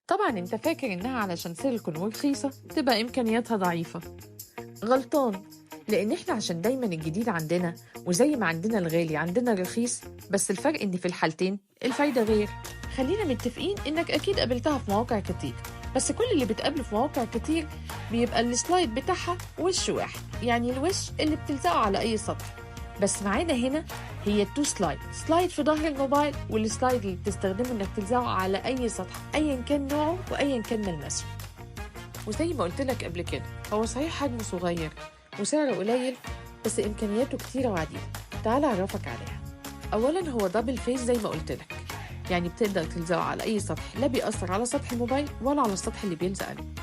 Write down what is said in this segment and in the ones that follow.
طبعا انت فاكر انها علشان سيليكون ورخيصة تبقى امكانياتها ضعيفة. غلطان. لان احنا عشان دايما الجديد عندنا، وزي ما عندنا الغالي عندنا الرخيص، بس الفرق ان في الحالتين الفايدة غير. خلينا متفقين انك اكيد قابلتها في مواقع كتير، بس كل اللي بتقابله في مواقع كتير بيبقى السلايد بتاعها وش واحد، يعني الوش اللي بتلزقه على اي سطح. بس معانا هنا هي التو سلايد في ظهر الموبايل، والسلايد اللي بتستخدمه انك تلزقه على اي سطح ايا كان نوعه وايا كان ملمسه. وزي ما قلت لك قبل كده، هو صحيح حجمه صغير وسعره قليل، بس امكانياته كتيره وعديده. تعال اعرفك عليها. اولا هو دبل فيس زي ما قلت لك، يعني بتقدر تلزقه على اي سطح، لا بيأثر على سطح الموبايل ولا على السطح اللي بيلزق عليه.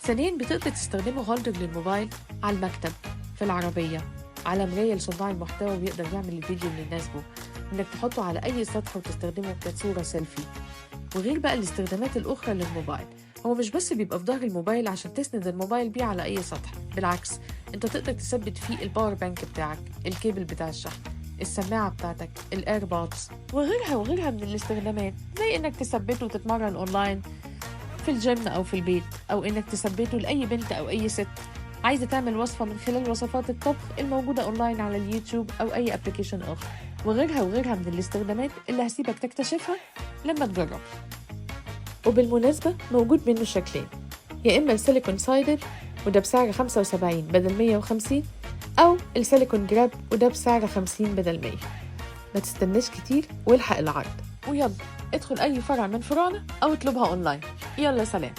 ثانيا بتقدر تستخدمه هولدر للموبايل على المكتب، في العربيه، على مراية لصناع المحتوى بيقدر يعمل الفيديو اللي يناسبه، انك تحطه على اي سطح وتستخدمه كصورة سيلفي. وغير بقى الاستخدامات الاخرى للموبايل، هو مش بس بيبقى في ظهر الموبايل عشان تسند الموبايل بيه على اي سطح، بالعكس انت تقدر تثبت فيه الباور بانك بتاعك، الكيبل بتاع الشحن، السماعة بتاعتك، الايربودز، وغيرها من الاستخدامات، زي انك تثبته وتتمرن اونلاين في الجيم أو في البيت، أو إنك تثبته لأي بنت أو أي ست عايزة تعمل وصفة من خلال وصفات الطبخ الموجودة أونلاين على اليوتيوب أو أي أبليكيشن آخر. وغيرها من الاستخدامات اللي هسيبك تكتشفها لما تجرب. وبالمناسبة موجود منه شكلين، يا إما السيليكون سايدد وده بسعر 75 بدل 150، أو السيليكون جراب وده بسعر 50 بدل 100. ما تستناش كتير والحق العرض، ويلا ادخل أي فرع من فروعنا أو اطلبها أونلاين. يلا سلام.